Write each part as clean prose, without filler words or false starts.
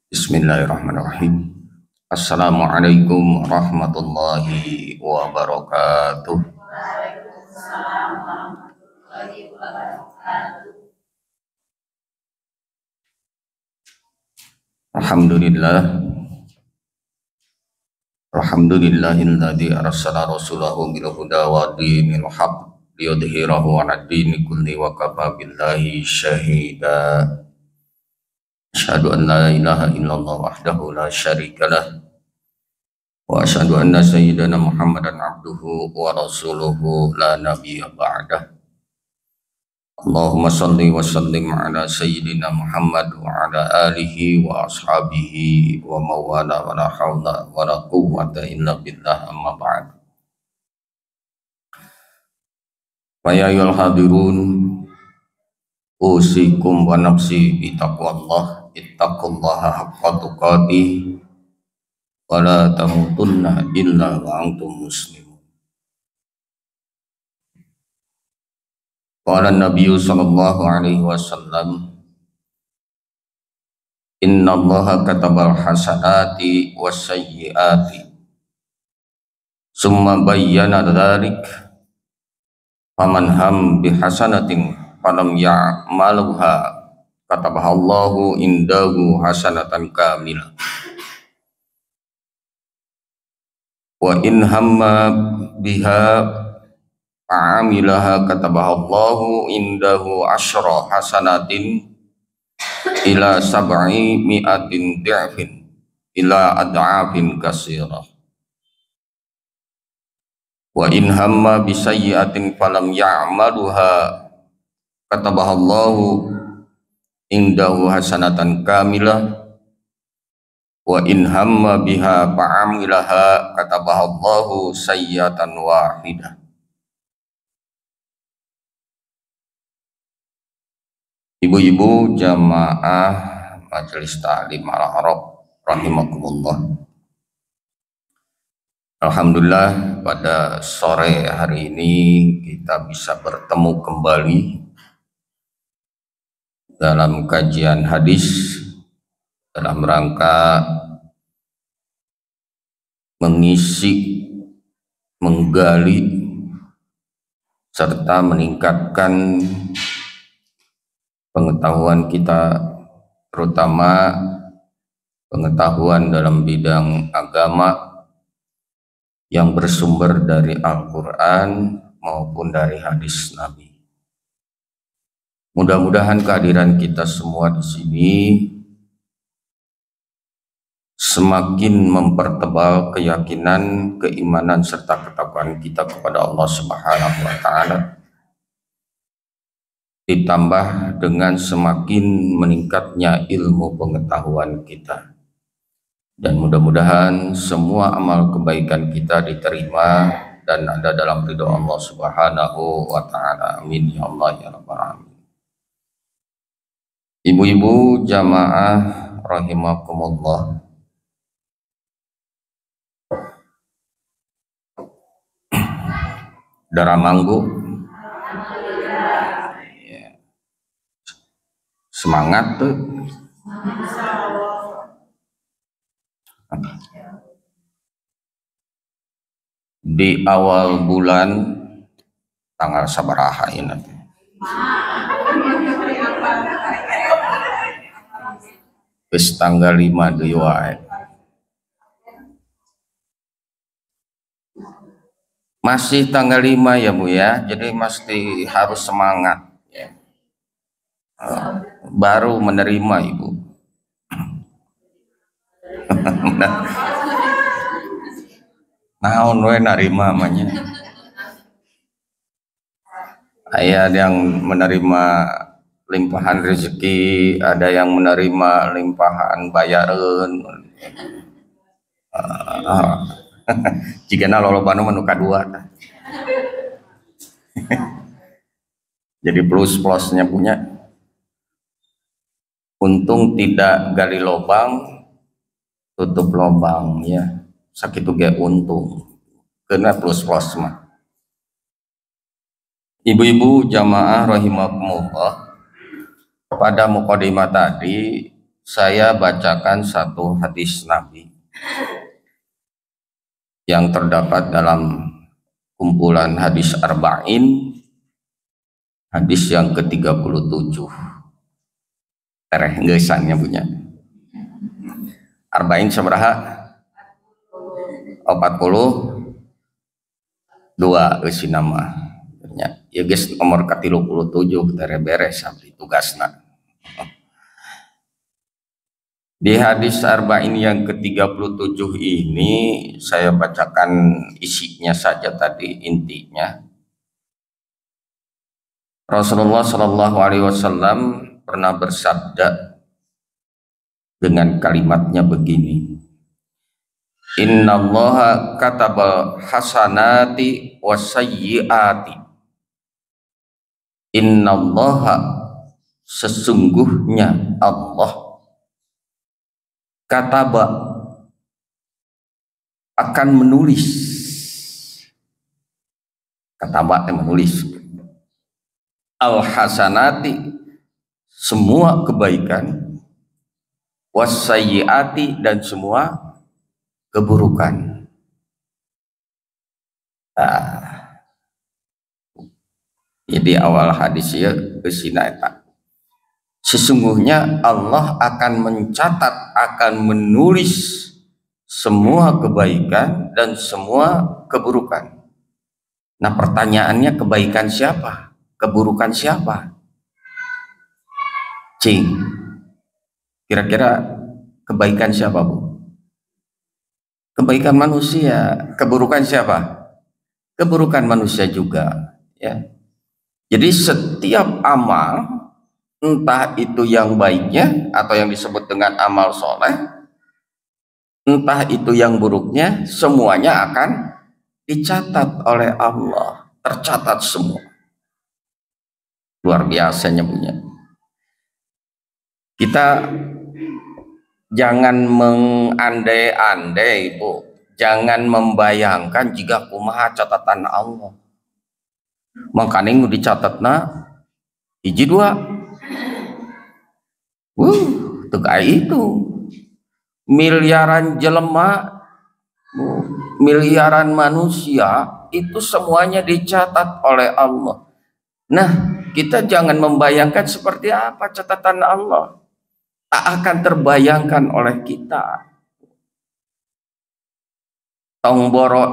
Bismillahirrahmanirrahim. Assalamualaikum warahmatullahi wabarakatuh. Alhamdulillah. Alhamdulillahilladzi arsala rasulahu bil huda wa dinil haqq liyudhhirahu 'ala dini kulli wa kafa billahi syahida. Asyhadu an la ilaha illallah wahdahu la syarikalah wa asyhadu anna sayyidana Muhammadan abduhu wa rasuluhu la nabiyya ba'dah. Allahumma salli wa sallim ala sayyidina Muhammad wa ala alihi wa ashabihi wa mawala wa la hawla wa la quwwata illa billah amma ba'd. Wa ya ayyuhal hadirun usikum wa nafsi bi taqwallah ittaqullaha haqqa tuqatih wa la tamutunna illa wa antum muslimun. Qala Nabi sallallahu alaihi wasallam, inna allaha katabal hasanati was sayyiati summa bayyana dzalik faman ham bi hasanatin falam ya'maluha katabahallahu indahu hasanatan kamilah wa in hamma biha fa'amilaha katabahallahu indahu asyra hasanatin ila sab'i mi'atin di'fin ila ad'afin kasirah wa in hamma bisayyi'atin falam ya'maluha katabahallahu indahu hasanatan kamilah wa in hamma biha fa'amilaha katabahallahu sayyi'atan wahidah. Ibu-ibu jamaah Majelis Ta'lim Al-Arab rahimakumullah. Alhamdulillah pada sore hari ini kita bisa bertemu kembali dalam kajian hadis dalam rangka mengisi, menggali serta meningkatkan pengetahuan kita, terutama pengetahuan dalam bidang agama yang bersumber dari Al-Quran maupun dari hadis Nabi. Mudah-mudahan kehadiran kita semua di sini semakin mempertebal keyakinan, keimanan serta ketakwaan kita kepada Allah Subhanahu wa taala, ditambah dengan semakin meningkatnya ilmu pengetahuan kita, dan mudah-mudahan semua amal kebaikan kita diterima dan ada dalam ridho Allah Subhanahu wa taala. Amin ya Allah ya rabbal alamin. Ibu-ibu jamaah rahimakumullah, darah manggu semangat tuh. Di awal bulan tanggal sabaraha ini wis tanggal 5 deui wae. Masih tanggal 5 ya Bu ya, jadi mesti harus semangat ya. Baru menerima Ibu. Naon we narima namanya. Ada yang menerima limpahan rezeki, ada yang menerima limpahan bayaran. Jika lolobana menu kadua. Jadi plus-plusnya punya. Untung tidak gali lobang, tutup lobang ya. Sakitu ge untung. Kena plus-plus mah. Ibu-ibu jamaah rahimakumullah, pada mukadimah tadi saya bacakan satu hadis Nabi yang terdapat dalam kumpulan hadis Arba'in, hadis yang ke-37. Tereh ngeusannya punya. Arba'in sabaraha? 42 eusi nama. Ya geus nomor ke-37 tereh beres sampai tugasna. Di hadis Arba'in yang ke-37 ini saya bacakan isinya saja tadi, intinya. Rasulullah Shallallahu Alaihi Wasallam pernah bersabda dengan kalimatnya begini: Innallaha katabal hasanati wasayyiati. Innallaha, sesungguhnya Allah, kataba, akan menulis. Kataba menulis. Al hasanati, semua kebaikan. Wasayyiati, dan semua keburukan. Jadi awal hadis ya kesina eta. Sesungguhnya Allah akan mencatat, akan menulis semua kebaikan dan semua keburukan. Nah pertanyaannya, kebaikan siapa? Keburukan siapa? Cing, kira-kira kebaikan siapa, Bu? Kebaikan manusia. Keburukan siapa? Keburukan manusia juga, ya. Jadi setiap amal, entah itu yang baiknya atau yang disebut dengan amal soleh, entah itu yang buruknya, semuanya akan dicatat oleh Allah, tercatat semua. Luar biasanya punya. Kita jangan mengandai-andai, Bu, jangan membayangkan jika kumaha catatan Allah. Makanya nu dicatatna hiji dua. Itu miliaran jelema, miliaran manusia, itu semuanya dicatat oleh Allah. Nah, kita jangan membayangkan seperti apa catatan Allah. Tak akan terbayangkan oleh kita. Tongboro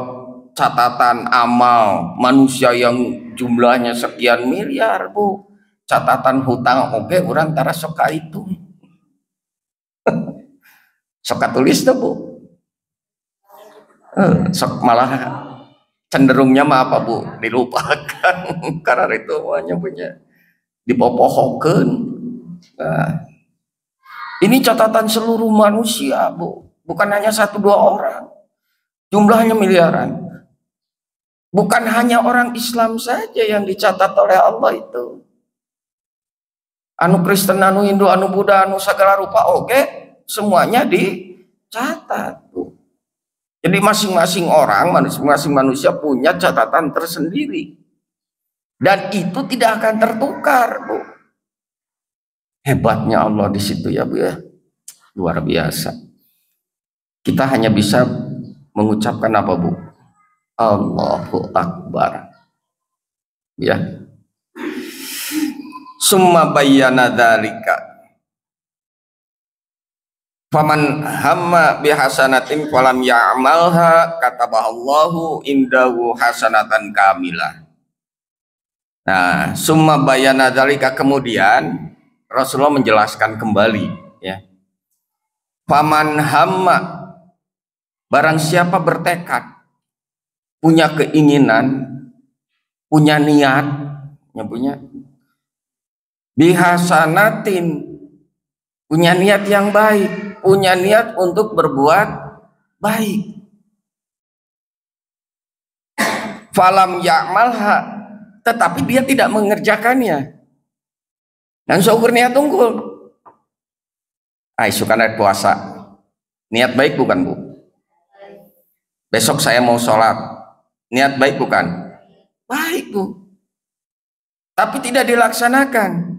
catatan amal manusia yang jumlahnya sekian miliar, Bu. Catatan hutang oke orang tara soka itu. Soka tulis tuh, Bu. Sok malah cenderungnya mah apa, Bu? Dilupakan. Karena itu hanya punya dipopohokeun. Nah, ini catatan seluruh manusia, Bu. Bukan hanya 1-2 orang. Jumlahnya miliaran. Bukan hanya orang Islam saja yang dicatat oleh Allah itu. Anu Kristen, anu Hindu, anu Buddha, anu segala rupa, oke, semuanya dicatat. Jadi masing-masing orang, masing-masing manusia punya catatan tersendiri. Dan itu tidak akan tertukar, Bu. Hebatnya Allah di situ ya, Bu ya. Luar biasa. Kita hanya bisa mengucapkan apa, Bu? Allahu Akbar. Ya. Summa bayyana dzalika. Faman hamma bihasanatin falam ya'malha katabahallahu indahu hasanatan kamilah. Nah, summa bayyana dzalika, kemudian Rasulullah menjelaskan kembali, ya. Faman hamma, barang siapa bertekad, punya keinginan, punya niat, punya bihasanatin, punya niat yang baik, punya niat untuk berbuat baik. Falam ya'malha, tetapi dia tidak mengerjakannya. Dan syukur niat unggul. Suka naik puasa. Niat baik bukan, Bu? Besok saya mau sholat. Niat baik bukan? Baik, Bu. Tapi tidak dilaksanakan.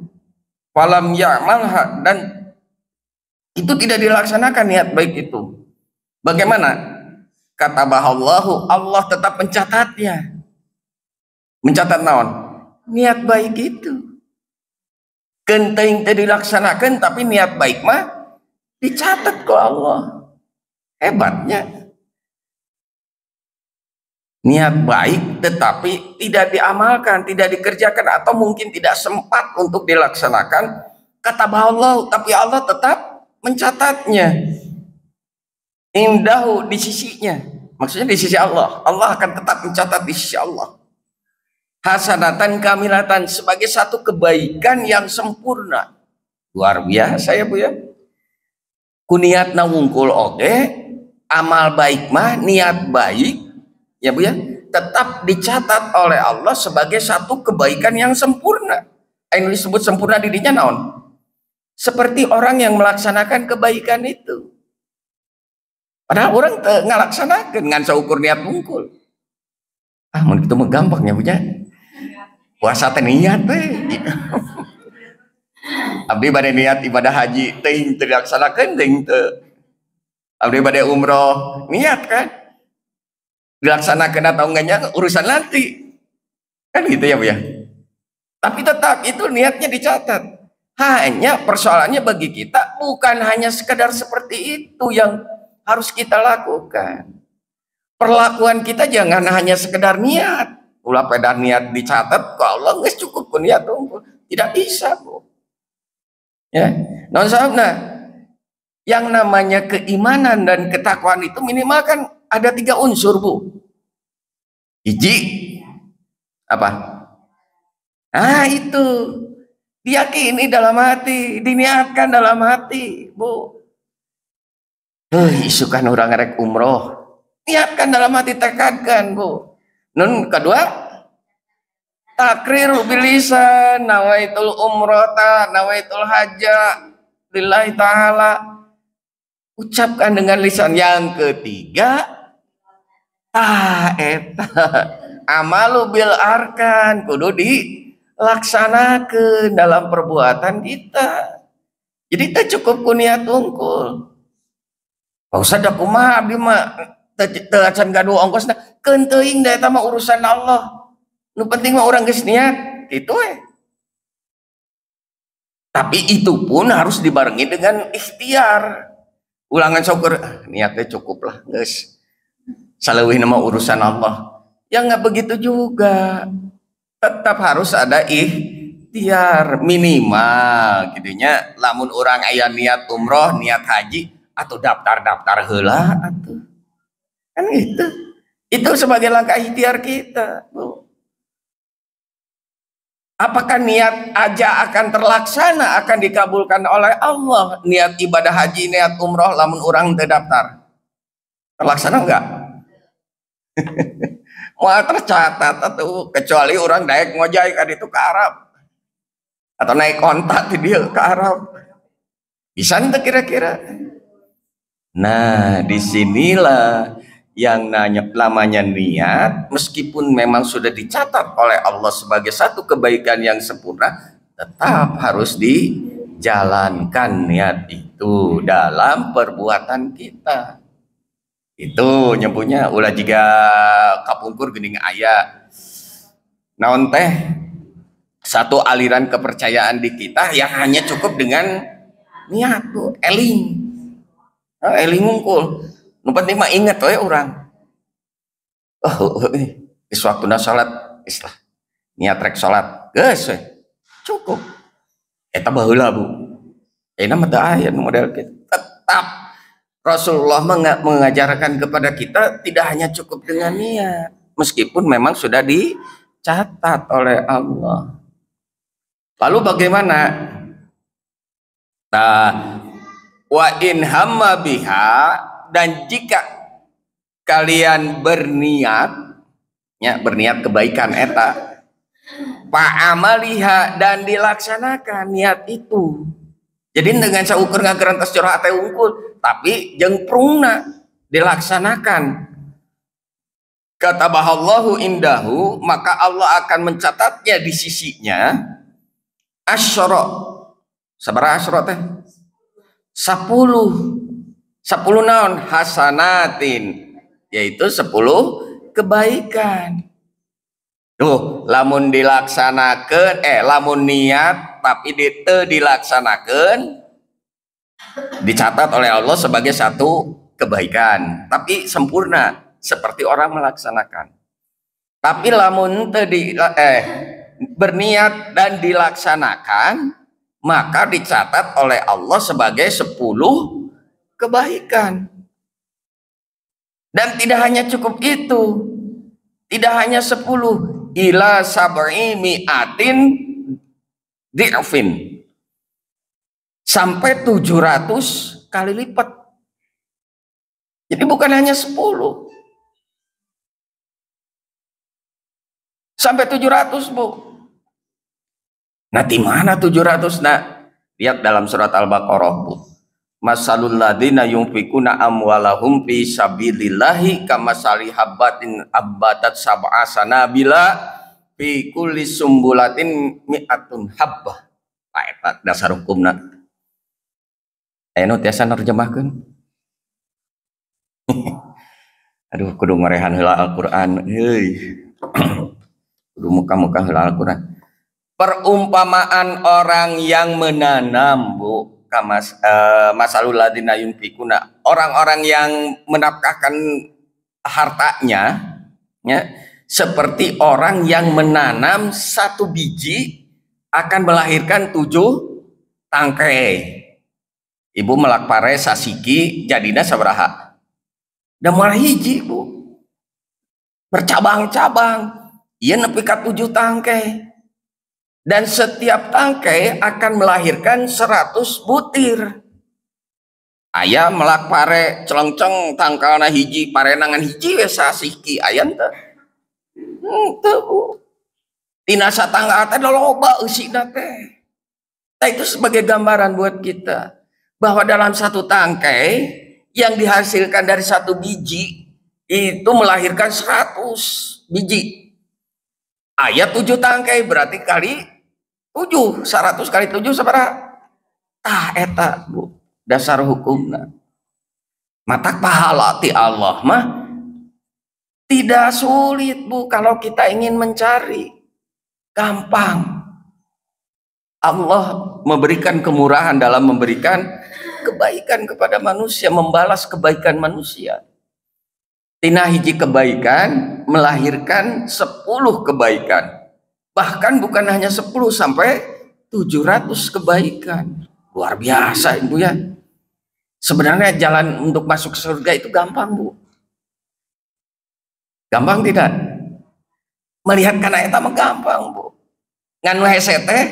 Falam ya'malha, dan Itu tidak dilaksanakan niat baik itu. Bagaimana? Kata bahallahu, Allah tetap mencatatnya. Mencatat naon? Niat baik itu. Genteng teu dilaksanakan tapi niat baik mah dicatat ke Allah. Hebatnya. Niat baik tetapi tidak diamalkan, tidak dikerjakan, atau mungkin tidak sempat untuk dilaksanakan. Kata Allah, tapi Allah tetap mencatatnya. Indahu, di sisinya, maksudnya di sisi Allah. Allah akan tetap mencatat di sisi Allah. Hasanatan kamilatan, sebagai satu kebaikan yang sempurna. Luar biasa ya Bu ya. Kuniat nawungkul oke, amal baik mah niat baik ya Bu ya, tetap dicatat oleh Allah sebagai satu kebaikan yang sempurna. Yang disebut sempurna dirinya naon? Seperti orang yang melaksanakan kebaikan itu. Padahal orang ngalaksanakan ngan saukur niat wungkul. Mun kitu mah gampangnya punya. Puasa teh niat teh. Abdi bade niat ibadah haji teh dilaksanakeun teh teu. Abdi bade umroh niat kan. Dilaksanakan atau enggaknya urusan nanti. Kan gitu ya Bu ya. Tapi tetap itu niatnya dicatat. Hanya persoalannya bagi kita bukan hanya sekedar seperti itu yang harus kita lakukan. Perlakuan kita jangan hanya sekedar niat. Ulah pada niat dicatat, kok Allah nggak cukup ku niat unggul. Tidak bisa Bu. Ya, non sahabna. Yang namanya keimanan dan ketakwaan itu minimal kan ada 3 unsur Bu. Hiji apa? Itu diyakini dalam hati, diniatkan dalam hati Bu. Isukan orang ngerek umroh, niatkan dalam hati, tekadkan Bu. Nun kedua, takrir bilisan, nawaitul umrota, nawaitul haja lillahi ta'ala, ucapkan dengan lisan. Yang ketiga, amalu bil arkan, kudu dilaksanakan dalam perbuatan kita. Jadi kita cukup ku niat unggul. Pak Ustaz da kumaha abdi mah teu acan gaduh ongkosna, keun teuing da eta mah urusan Allah. Nu penting mah urang geus niat, kitu we. Tapi itu pun harus dibarengi dengan ikhtiar. Ulangan syukur, niatnya cukup lah, geus. Saleuwihna mah urusan Allah. Ya enggak begitu juga. Tetap harus ada ikhtiar minimal gitunya. Lamun urang aya niat umroh, niat haji, atau daftar heula atuh. Kan itu. Itu sebagai langkah ikhtiar kita, Bu. Apakah niat aja akan terlaksana, akan dikabulkan oleh Allah? Niat ibadah haji, niat umroh, lamun orang terdaftar, terlaksana enggak? Mau tercatat atau kecuali orang naik ngojai kan itu ke Arab, atau naik kontak di dia ke Arab, bisa ente kira-kira? Nah, disinilah yang namanya niat, meskipun memang sudah dicatat oleh Allah sebagai satu kebaikan yang sempurna, tetap harus dijalankan niat itu dalam perbuatan kita. Itu nyebutnya ulah jika kapungkur geuning aya naon teh satu aliran kepercayaan di kita yang hanya cukup dengan niat tuh, eling ngungkul. Nu penting mah inget we urang. Geus waktuna salat, geus lah. Niat rek salat, geus we. Cukup. Eta baheula Bu. Ayeuna mah teu aya model kitu. Tetap Rasulullah mengajarkan kepada kita tidak hanya cukup dengan niat, meskipun memang sudah dicatat oleh Allah. Lalu bagaimana? Wa in hamma biha, dan jika kalian berniat, ya berniat kebaikan eta, fa'amaliha, dan dilaksanakan niat itu. Jadi dengan saukur ngagerantos curhat teh unggul, tapi jeung prungna dilaksanakan. Katabahallahu indahu, maka Allah akan mencatatnya di sisinya. Asyra, sabaraha asyra teh? 10 naon hasanatin, yaitu 10 kebaikan. Tuh, lamun dilaksanakan, lamun niat tapi dilaksanakan, dicatat oleh Allah sebagai satu kebaikan, tapi sempurna seperti orang melaksanakan. Tapi lamun berniat dan dilaksanakan, maka dicatat oleh Allah sebagai 10 kebaikan. Dan tidak hanya cukup itu, tidak hanya 10, ila sab'i mi'atin di'fin, sampai 700 kali lipat. Jadi bukan hanya 10, sampai 700, Bu. Nah, di mana 700? Nah, lihat dalam surat Al-Baqarah, Bu. Masalul ladzina yunfikuna amwalahum fi sabilillahi kamasali habbatin abbatat sab'a sanabila fi kulli sumbulatin mi'atun habbah. Eta dasar hukumna. Anu tiasa nerjemahkeun. Aduh, kudu ngorehan heula Al-Qur'an. Heuy. Kudu muka-muka heula Al-Qur'an. Perumpamaan orang yang menanam, Bu. Masalul ladzina yunfikuna, orang-orang yang menafkahkan hartanya, ya, seperti orang yang menanam 1 biji akan melahirkan 7 tangkai. Ibu melak pare sasiki jadina sabaraha? Da moal hiji, Bu. Bercabang-cabang. Ieu nepi ka 7 tangkai. Dan setiap tangkai akan melahirkan 100 butir. Aya melak pare celengceng tangkalna hiji, parenangan hiji we sasiki aya teu. Teu, Bu. Tina satangga teh loba eusina teh. Itu sebagai gambaran buat kita bahwa dalam 1 tangkai yang dihasilkan dari 1 biji itu melahirkan 100 biji. Aya 7 tangkai berarti kali 7, 100 kali 7 sabaraha? Tah eta, Bu, dasar hukumna. Matak pahala ti Allah mah tidak sulit, Bu, kalau kita ingin mencari. Gampang. Allah memberikan kemurahan dalam memberikan kebaikan kepada manusia, membalas kebaikan manusia. Tina hiji kebaikan melahirkan 10 kebaikan. Bahkan bukan hanya 10 sampai 700 kebaikan. Luar biasa, Ibu, ya. Sebenarnya jalan untuk masuk surga itu gampang, Bu. Gampang tidak? Melihat kana eta mah gampang, Bu. Ngan hese teh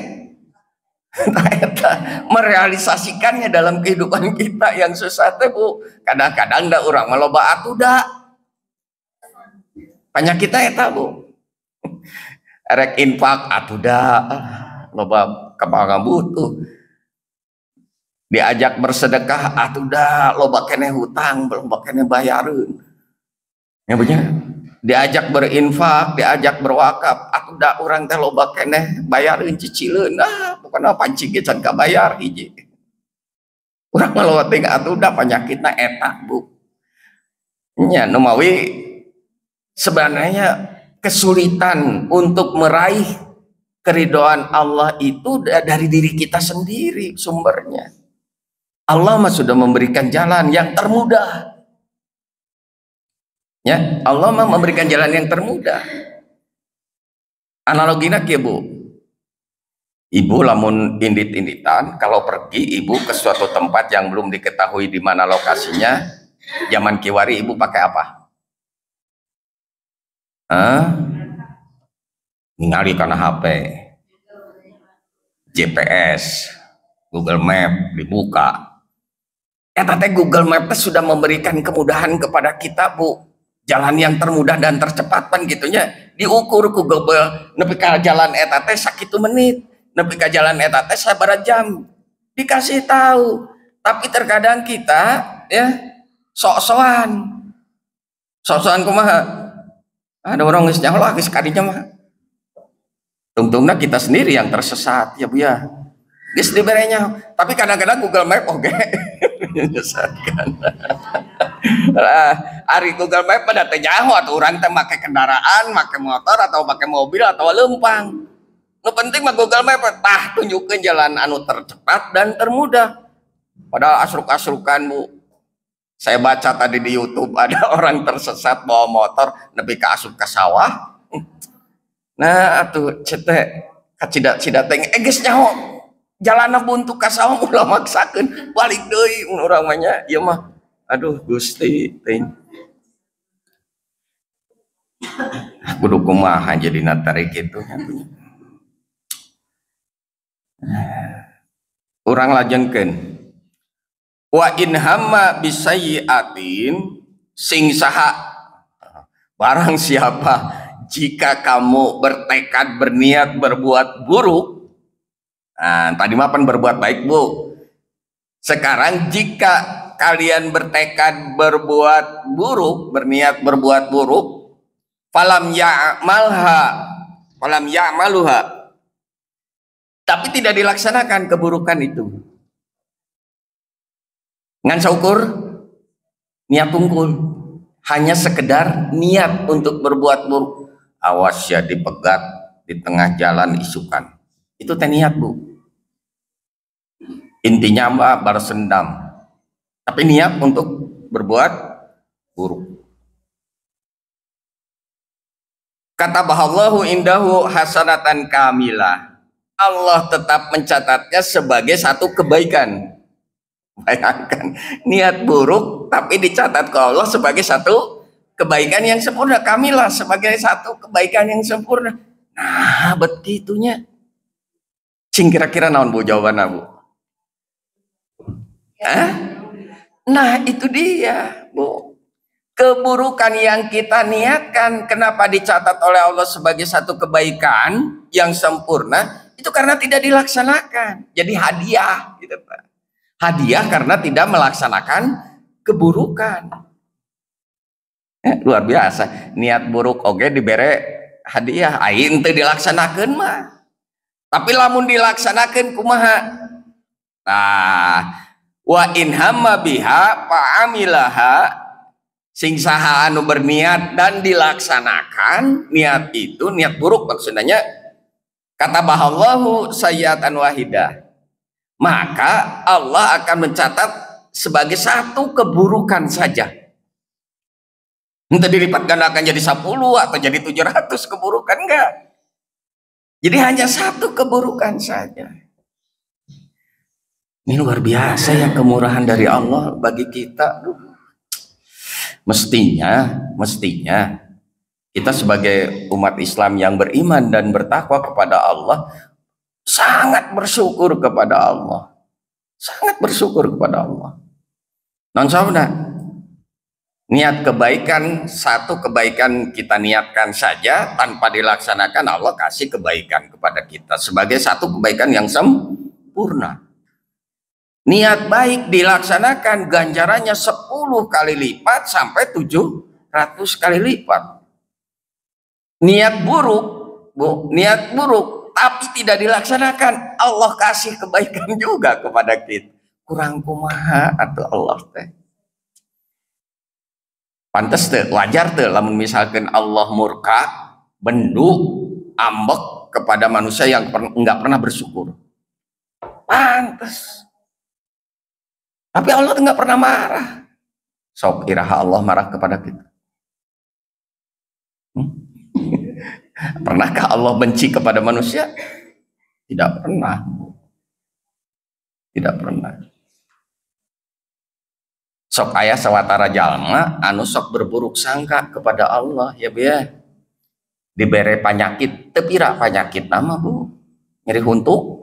merealisasikannya dalam kehidupan kita yang susah teh, Bu. Kadang-kadang da urang mah loba atuda. Penyakitna eta, Bu. Rek infak atuda loba kapangan butuh, diajak bersedekah atuda loba keneh hutang loba keneh bayareun, ya punya. Diajak berinfak, diajak berwakaf atuda urang teh loba keneh bayareun cicileun, pokona pancing ge can kabayar hiji. Urang mah loba teh atuda penyakitna eta, Bu. Nya nu mawi sebenarnya kesulitan untuk meraih keridhaan Allah itu dari diri kita sendiri sumbernya. Allah mah sudah memberikan jalan yang termudah. Ya, Allah mah memberikan jalan yang termudah. Analogina kieu, Bu. Ibu lamun indit-inditan kalau pergi ibu ke suatu tempat yang belum diketahui di mana lokasinya, zaman kiwari ibu pakai apa? Ningali karena HP, GPS, Google Map dibuka. Teh Google Map sudah memberikan kemudahan kepada kita, Bu. Jalan yang termudah dan tercepat kan gitunya. Diukur ku Google nepi ka jalan eta teh sakitu menit, nepi ka jalan eta teh sabaraha jam. Dikasih tahu. Tapi terkadang kita ya sok-sokan. Sok-sokan kumaha? Ada orang geus nyaho geus kadinya mah. Tungtungna kita sendiri yang tersesat, ya Bu, ya. Geus diberenya. Tapi kadang-kadang Google Map oke. Menyesatkan. Ari Google Map pada teh nyaho atuh urang teh make kendaraan, make motor atau make mobil atau lempang. Nu penting mah Google Map tah tunjukkeun jalan anu tercepat dan termudah. Padahal asruk-asrukan Bu. Saya baca tadi di YouTube ada orang tersesat bawa motor nepi ka asup ka sawah. Nah atuh cete kacida-cida teh geus nyaho jalanna buntu ka sawah ulah maksakeun balik deui mun urang mah nya ieu mah aduh Gusti teh kudu kumaha jadi natari kitu urang lajengkeun wa in hamma bisayyi'atin sing saha barang siapa jika kamu bertekad berniat berbuat buruk. Nah, tadi mapan berbuat baik Bu. Sekarang jika kalian bertekad berbuat buruk, berniat berbuat buruk, falam ya'maluha, tapi tidak dilaksanakan keburukan itu. Ngan saukur niat tungkul, hanya sekedar niat untuk berbuat buruk. Awas ya dipegat di tengah jalan isukan. Itu teh niat Bu. Intinya mah balas dendam, tapi niat untuk berbuat buruk. Kata bahallahu indahu hasanatan kamilah. Allah tetap mencatatnya sebagai satu kebaikan. Bayangkan niat buruk tapi dicatat ke Allah sebagai satu kebaikan yang sempurna, kamilah sebagai satu kebaikan yang sempurna. Nah betitunya. Cing kira-kira naon Bu jawabanna Bu? Nah itu dia Bu, keburukan yang kita niatkan kenapa dicatat oleh Allah sebagai satu kebaikan yang sempurna itu karena tidak dilaksanakan, jadi hadiah gitu Pak. Hadiah karena tidak melaksanakan keburukan. Luar biasa, niat buruk oke dibere hadiah aing teu dilaksanakeun mah, tapi lamun dilaksanakeun kumaha. Nah wa in hamma biha fa'amilaha, sing saha anu berniat dan dilaksanakan niat itu, niat buruk maksudnya, kata bahallahu sayyatan wahidah, maka Allah akan mencatat sebagai satu keburukan saja. Entah dilipat gandakan jadi 10 atau jadi 700 keburukan, enggak. Jadi hanya satu keburukan saja. Ini luar biasa ya kemurahan dari Allah bagi kita. Mestinya kita sebagai umat Islam yang beriman dan bertakwa kepada Allah sangat bersyukur kepada Allah. Sangat bersyukur kepada Allah. Non saudara, niat kebaikan, satu kebaikan kita niatkan saja tanpa dilaksanakan, Allah kasih kebaikan kepada kita sebagai satu kebaikan yang sempurna. Niat baik dilaksanakan ganjarannya 10 kali lipat sampai 700 kali lipat. Niat buruk Bu, niat buruk tapi tidak dilaksanakan, Allah kasih kebaikan juga kepada kita. Kurang kumaha atau Allah teh. Pantes teh, wajar teh lamun misalkan Allah murka, bendu, ambek kepada manusia yang enggak pernah bersyukur. Pantes. Tapi Allah enggak pernah marah. Sok iraha Allah marah kepada kita. Pernahkah Allah benci kepada manusia? Tidak pernah. Tidak pernah. Sok aya sawatara jalma anu sok berburuk sangka kepada Allah ya biar dibere penyakit, teu pira penyakit nama Bu, nyeri huntu,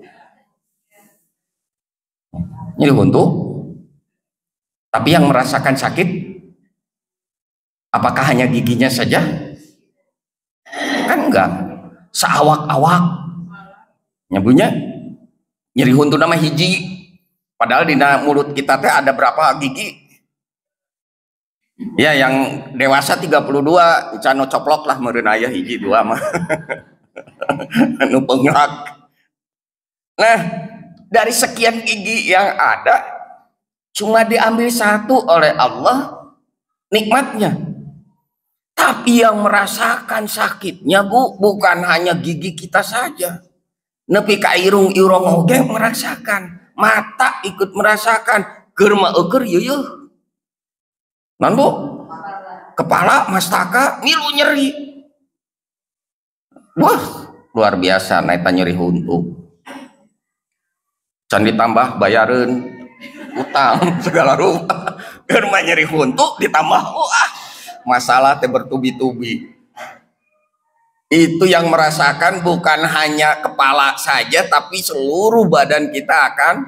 tapi yang merasakan sakit apakah hanya giginya saja? Kan enggak, seawak-awak nyebunya nyeri huntu nama hiji, padahal di mulut kita teh ada berapa gigi ya, yang dewasa 32 cano coplok lah meureun aya hiji dua mah anu penglak. Nah Dari sekian gigi yang ada, cuma diambil satu oleh Allah nikmatnya. Tapi yang merasakan sakitnya Bu, bukan hanya gigi kita saja. Nepi ka irung-irung oge merasakan, mata ikut merasakan, germa eker yeuh. Nan Bu, kepala mastaka milu nyeri. Wah, luar biasa naita nyeri huntu. Can ditambah bayarin utang segala rupa. Germa nyeri huntu ditambah masalah teh bertubi-tubi. Itu yang merasakan bukan hanya kepala saja, tapi seluruh badan kita akan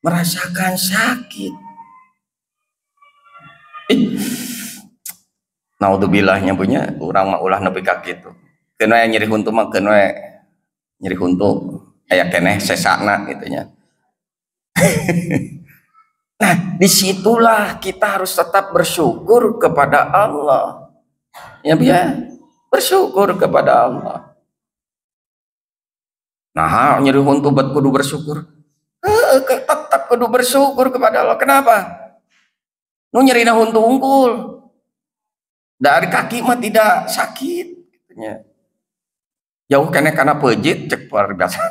merasakan sakit. Naudzubillah punya orang mah ulah nepi ka kitu. Kena nyeri huntu mah kena nyeri huntu aya keneh sesakna gitu nya. Nah, disitulah kita harus tetap bersyukur kepada Allah. Ya, bersyukur kepada Allah. Nah, nyeri huntu buat kudu bersyukur. Tetap kudu bersyukur kepada Allah. Kenapa? Nu nyerina huntu unggul. Dari kaki mah tidak sakit. Jauh kene karena pejit cek luar biasa.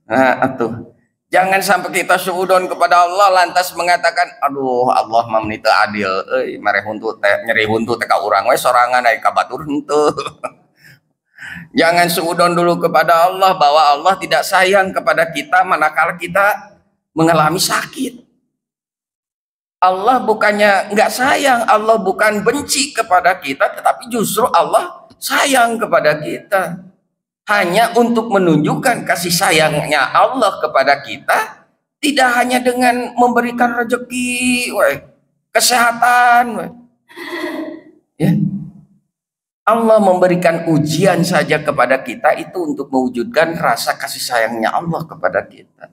Nah, atuh. Jangan sampai kita suudon kepada Allah lantas mengatakan, aduh Allah mah teu adil, mere huntu teh nyeri huntu teh ka urang we sorangan aya ka batur henteu. Jangan suudon dulu kepada Allah bahwa Allah tidak sayang kepada kita manakala kita mengalami sakit. Allah bukannya enggak sayang, Allah bukan benci kepada kita, tetapi justru Allah sayang kepada kita. Hanya untuk menunjukkan kasih sayangnya Allah kepada kita, tidak hanya dengan memberikan rezeki, kesehatan, ya. Allah memberikan ujian saja kepada kita itu untuk mewujudkan rasa kasih sayangnya Allah kepada kita.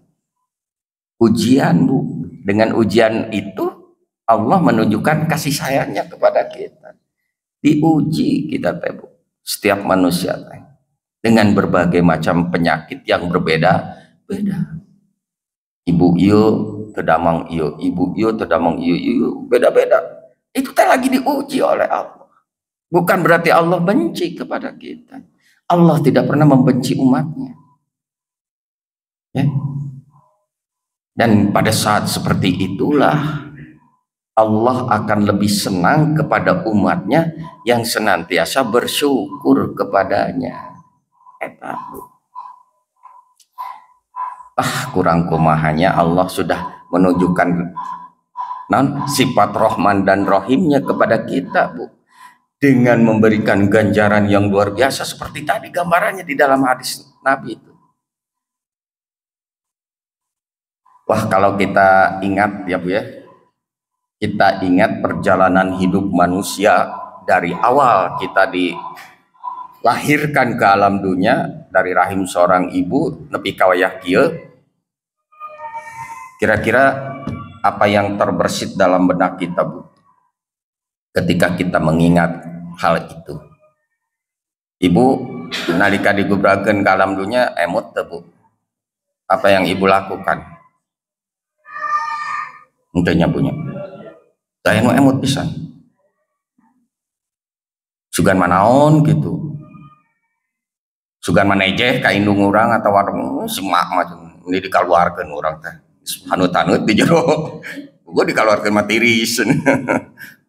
Ujian Bu, dengan ujian itu Allah menunjukkan kasih sayangnya kepada kita. Diuji kita teh Bu, setiap manusia teh. Dengan berbagai macam penyakit yang berbeda-beda. Ibu iyo terdamang iyo, ibu iyo terdamang iyo, beda-beda. Itu teh lagi diuji oleh Allah. Bukan berarti Allah benci kepada kita. Allah tidak pernah membenci umatnya. Ya. Dan pada saat seperti itulah Allah akan lebih senang kepada umatnya yang senantiasa bersyukur kepadanya. Kurang kumahanya Allah sudah menunjukkan sifat Rahman dan Rahimnya kepada kita Bu, dengan memberikan ganjaran yang luar biasa seperti tadi gambarannya di dalam hadis Nabi itu. Wah, kalau kita ingat ya Bu ya, kita ingat perjalanan hidup manusia dari awal kita dilahirkan ke alam dunia dari rahim seorang ibu nepi ka wayah kieu. Kira-kira apa yang terbersit dalam benak kita Bu ketika kita mengingat hal itu? Ibu nalika digubrakeun ke alam dunia emot teu Bu? Apa yang ibu lakukan? Entenya punya. Saya nu emot pisan. Sugan manaon gitu. Sugan manejeh ka indung urang atau warung semak macam ini dikaluarkeun urang teh. Hanut-hanut di jero. Gua dikaluarkeun mah tiris.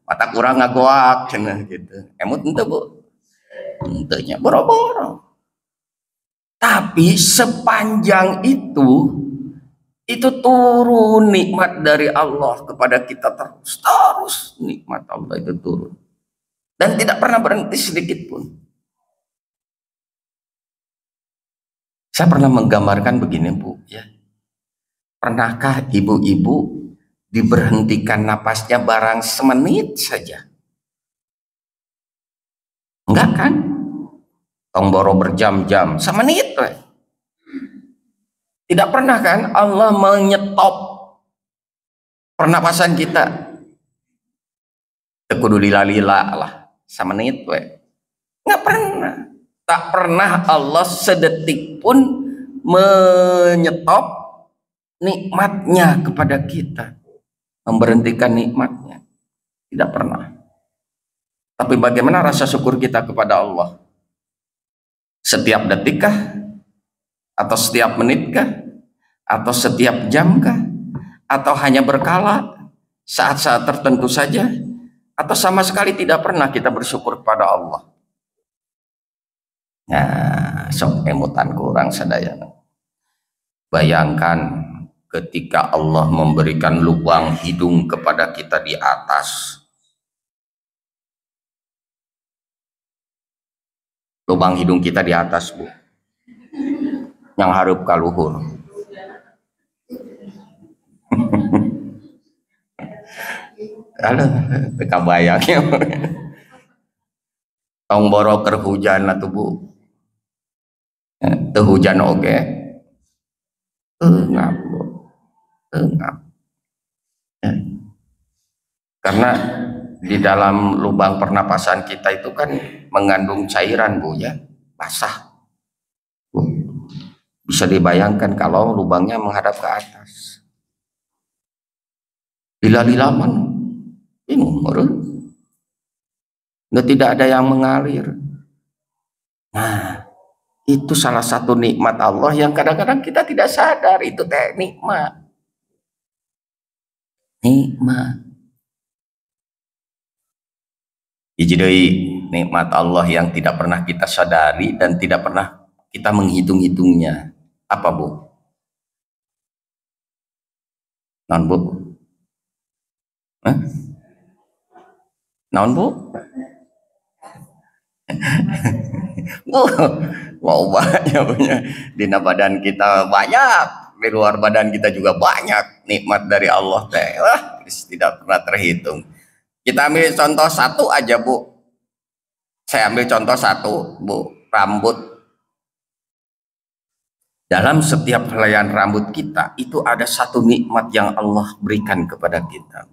Mata urang ngagoak cenah gitu. Emot henteu Bu. Henteu nya boro-boro. Tapi sepanjang itu turun nikmat dari Allah kepada kita terus nikmat Allah itu turun dan tidak pernah berhenti sedikit pun. Saya pernah menggambarkan begini Bu ya, pernahkah ibu-ibu diberhentikan napasnya barang semenit saja? Enggak kan? Tongboro berjam-jam, semenit weh. Tidak pernah kan Allah menyetop pernapasan kita? Kudu lila-lila lah semenit we. Nggak pernah. Tak pernah Allah sedetik pun menyetop nikmatnya kepada kita, memberhentikan nikmatnya, tidak pernah. Tapi bagaimana rasa syukur kita kepada Allah? Setiap detikkah? Atau setiap menitkah? Atau setiap jamkah? Atau hanya berkala saat-saat tertentu saja? Atau sama sekali tidak pernah kita bersyukur kepada Allah? Nah, sok emutan kurang sadaya. Bayangkan ketika Allah memberikan lubang hidung kepada kita di atas. Lubang hidung kita di atas, Bu. Yang hareup ka luhur. Aduh, teka bayang ya. Tong boro keur hujan atuh, Bu. Teu hujan oge. Ngap, Bu. Ngap. Karena di dalam lubang pernapasan kita itu kan mengandung cairan, Bu, ya, basah. Bu. Bisa dibayangkan kalau lubangnya menghadap ke atas. Lila-lilaman bingung, nggak, tidak ada yang mengalir. Nah, itu salah satu nikmat Allah yang kadang-kadang kita tidak sadar, itu teh nikmat. Jadi nikmat Allah yang tidak pernah kita sadari dan tidak pernah kita menghitung-hitungnya. Apa, Bu? Non, Bu? Hah? Non, Bu? Bu, wow, banyak punya di badan kita banyak, di luar badan kita juga banyak nikmat dari Allah teh. Tidak pernah terhitung. Kita ambil contoh satu aja, Bu. Saya ambil contoh satu, Bu. Rambut. Dalam setiap helaian rambut kita itu ada satu nikmat yang Allah berikan kepada kita.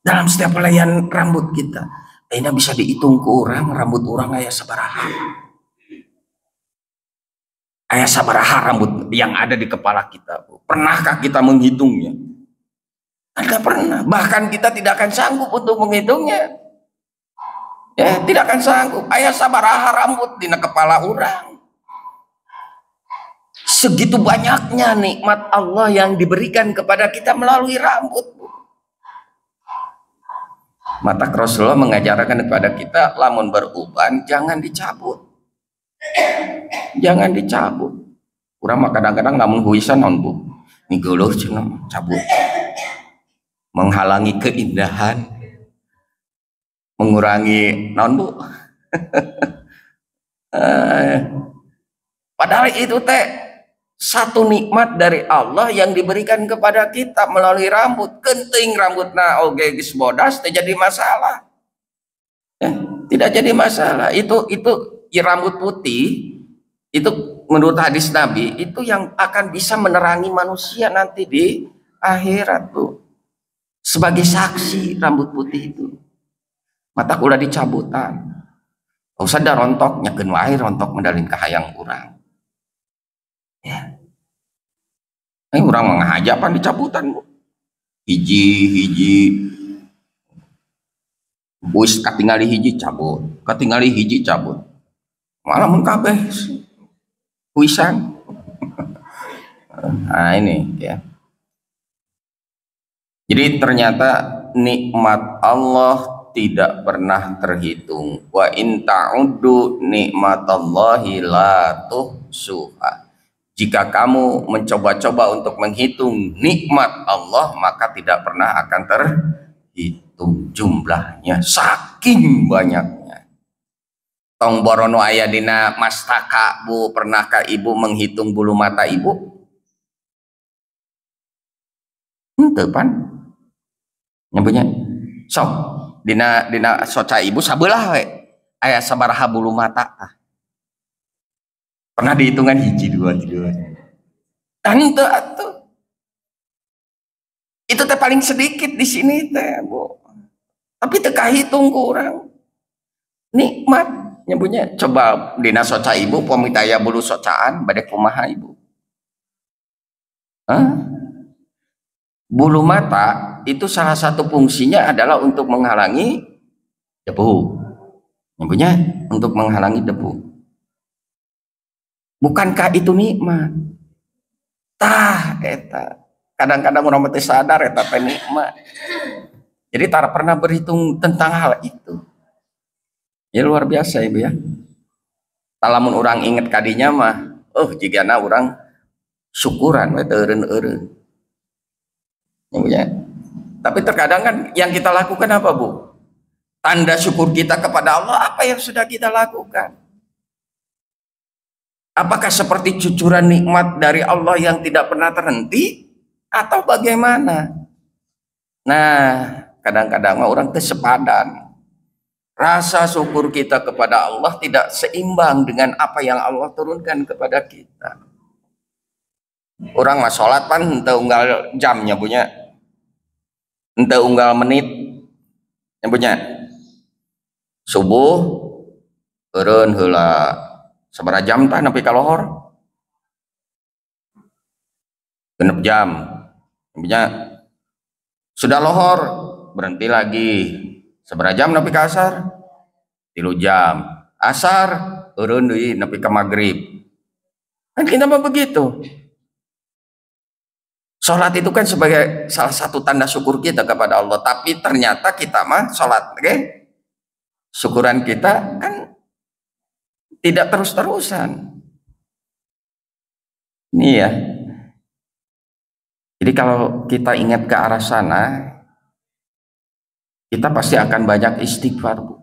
Dalam setiap helaian rambut kita, ini bisa dihitung ke orang, rambut orang aya sabaraha. Aya sabaraha rambut yang ada di kepala kita, Bu. Pernahkah kita menghitungnya? Tidak pernah. Bahkan kita tidak akan sanggup untuk menghitungnya. Ya, tidak akan sanggup. Aya sabaraha rambut di kepala orang. Segitu banyaknya nikmat Allah yang diberikan kepada kita melalui rambut. Mata Rasulullah mengajarkan kepada kita, lamun beruban jangan dicabut. Jangan dicabut. Kurang mah kadang-kadang namun huisan non, Bu. Ni geuleuh cenah cabut. Menghalangi keindahan. Mengurangi non, Bu. Padahal itu teh satu nikmat dari Allah yang diberikan kepada kita melalui rambut. Kenting rambutna oge geus bodas teh jadi masalah. Tidak jadi masalah. Itu ya, rambut putih itu menurut hadis Nabi itu yang akan bisa menerangi manusia nanti di akhirat, tuh. Sebagai saksi rambut putih itu. Mata kula dicabutan. Usah da rontok nyakeun wae rontok medalin ka hayang urang. Ya. Ini orang menghajapan dicabutan, Bu. Hiji buis katingali hiji cabut, katingali hiji cabut. Malah mun kabeh puisan. Nah, ini ya. Jadi ternyata nikmat Allah tidak pernah terhitung. Wa in ta'uddu nikmatallahi la tuhsuha. Jika kamu mencoba-coba untuk menghitung nikmat Allah, maka tidak pernah akan terhitung jumlahnya, saking banyaknya. Tong borono aya dina mastaka, Bu. Pernahkah Ibu menghitung bulu mata Ibu? Henteu pan. Nyampunya. Sok dina soca Ibu sabelah we aya sabaraha bulu mata. Pernah dihitungan hiji dua tiga. Ante atuh. Itu teh paling sedikit di sini teh, Bu. Tapi teu kahitung ku urang. Nikmat nyebutnya. Coba dina soca Ibu pamitaya bulu socaan bade kumaha Ibu? Hah? Bulu mata itu salah satu fungsinya adalah untuk menghalangi debu. Yang punya untuk menghalangi debu. Bukankah itu nikmat? Tah, eta. Kadang-kadang orang mati sadar eta teh nikmat. Jadi tak pernah berhitung tentang hal itu. Ya luar biasa Ibu ya. Talamun orang inget kadinya mah, jigana orang syukuran we teu eureun-eureun. Ya. Tapi terkadang kan yang kita lakukan apa Bu? Tanda syukur kita kepada Allah apa yang sudah kita lakukan? Apakah seperti cucuran nikmat dari Allah yang tidak pernah terhenti atau bagaimana? Nah, kadang-kadang orang kesepadan. Rasa syukur kita kepada Allah tidak seimbang dengan apa yang Allah turunkan kepada kita. Orang mah sholat pan henteu unggal jamnya punya. Henteu unggal menit yang punya. Subuh eureun heula sabaraha jam tah nepi ka lohor? 6 jam. Punya. Sudah lohor berhenti lagi. Sabaraha jam nepi ka asar? 3 jam. Asar eureun deui nepi ka magrib. Kan kita mah begitu. Sholat itu kan sebagai salah satu tanda syukur kita kepada Allah, tapi ternyata kita mah sholat, syukuran kita kan tidak terus-terusan. Ini ya. Jadi kalau kita ingat ke arah sana, kita pasti akan banyak istighfar, Bu.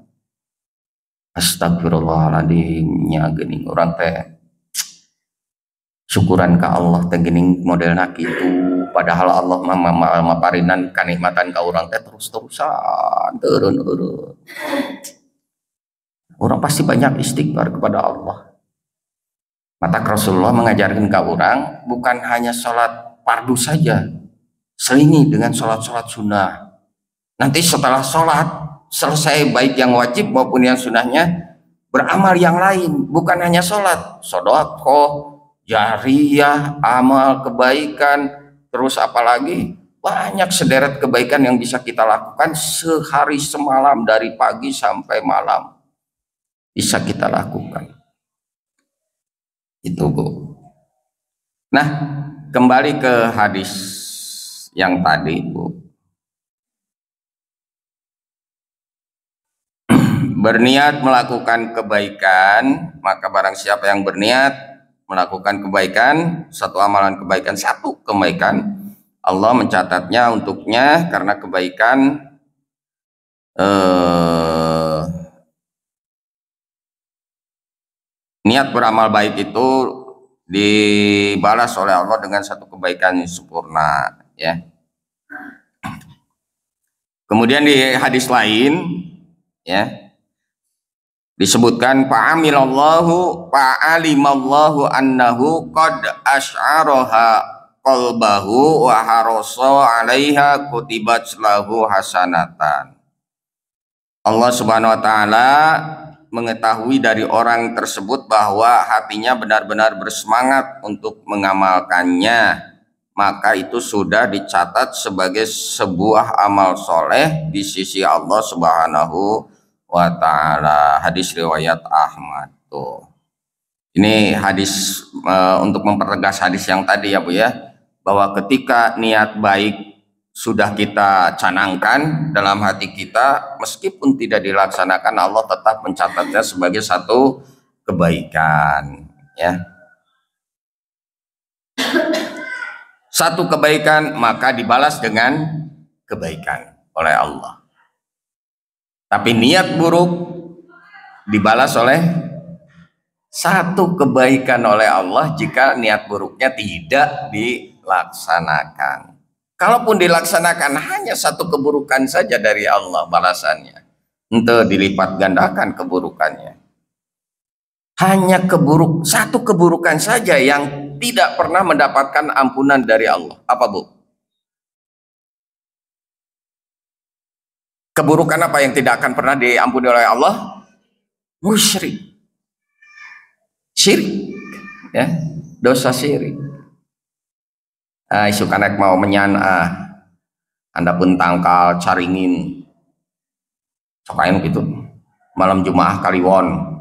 Astagfirullahaladzim, nya geuning orang teh syukuran ke Allah teh geuning modelna kitu. Padahal Allah maparinan kanikmatan ka urang teh terus-terusan turun-urun. Orang pasti banyak istighfar kepada Allah. Mata Rasulullah mengajarkan ke orang bukan hanya sholat fardu saja, selingi dengan sholat-sholat sunnah. Nanti setelah sholat selesai baik yang wajib maupun yang sunnahnya, beramal yang lain, bukan hanya sholat, sedekah, jariyah, amal kebaikan. Terus apalagi banyak sederet kebaikan yang bisa kita lakukan sehari semalam dari pagi sampai malam bisa kita lakukan. Itu Bu. Nah kembali ke hadis yang tadi Bu. Berniat melakukan kebaikan, maka barang siapa yang berniat melakukan kebaikan, satu amalan kebaikan, satu kebaikan, Allah mencatatnya untuknya karena kebaikan niat beramal baik itu dibalas oleh Allah dengan satu kebaikan yang sempurna, ya. Kemudian di hadis lain, ya, disebutkan fa'alimallahu annahu qad asy'araha qalbahu wa harasa 'alaiha kutibat lahu hasanatan. Allah Subhanahu wa taala mengetahui dari orang tersebut bahwa hatinya benar-benar bersemangat untuk mengamalkannya, maka itu sudah dicatat sebagai sebuah amal soleh di sisi Allah Subhanahu wa ta'ala. Hadis riwayat Ahmad tuh. Ini hadis untuk mempertegas hadis yang tadi ya Bu ya, bahwa ketika niat baik sudah kita canangkan dalam hati kita, meskipun tidak dilaksanakan, Allah tetap mencatatnya sebagai satu kebaikan, ya. Satu kebaikan maka dibalas dengan kebaikan oleh Allah. Tapi niat buruk dibalas oleh satu kebaikan oleh Allah jika niat buruknya tidak dilaksanakan. Kalaupun dilaksanakan hanya satu keburukan saja dari Allah balasannya, ente dilipat gandakan keburukannya. Hanya satu keburukan saja yang tidak pernah mendapatkan ampunan dari Allah. Apa Bu? Keburukan apa yang tidak akan pernah diampuni oleh Allah? Musyrik, syirik, ya, dosa syirik. Isu kanek mau menyan anda pun tangkal caringin sokain gitu malam Jumaah Kaliwon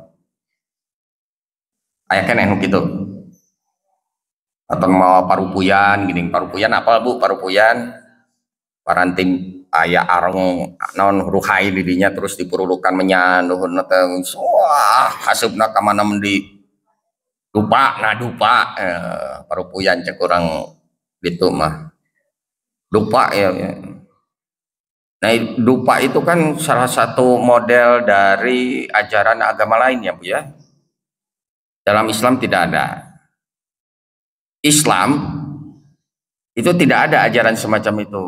aya keneh gitu atau mau parupuyan gini parupuyan apa Bu parupuyan parantim aya areng non ruhai didinya terus dipururukan menyan nuhun teh wah hasupna ka mana mendi dupa parupuyan cek urang gitu mah dupa ya. Nah, dupa itu kan salah satu model dari ajaran agama lain ya Bu ya. Dalam Islam tidak ada. Islam itu tidak ada ajaran semacam itu.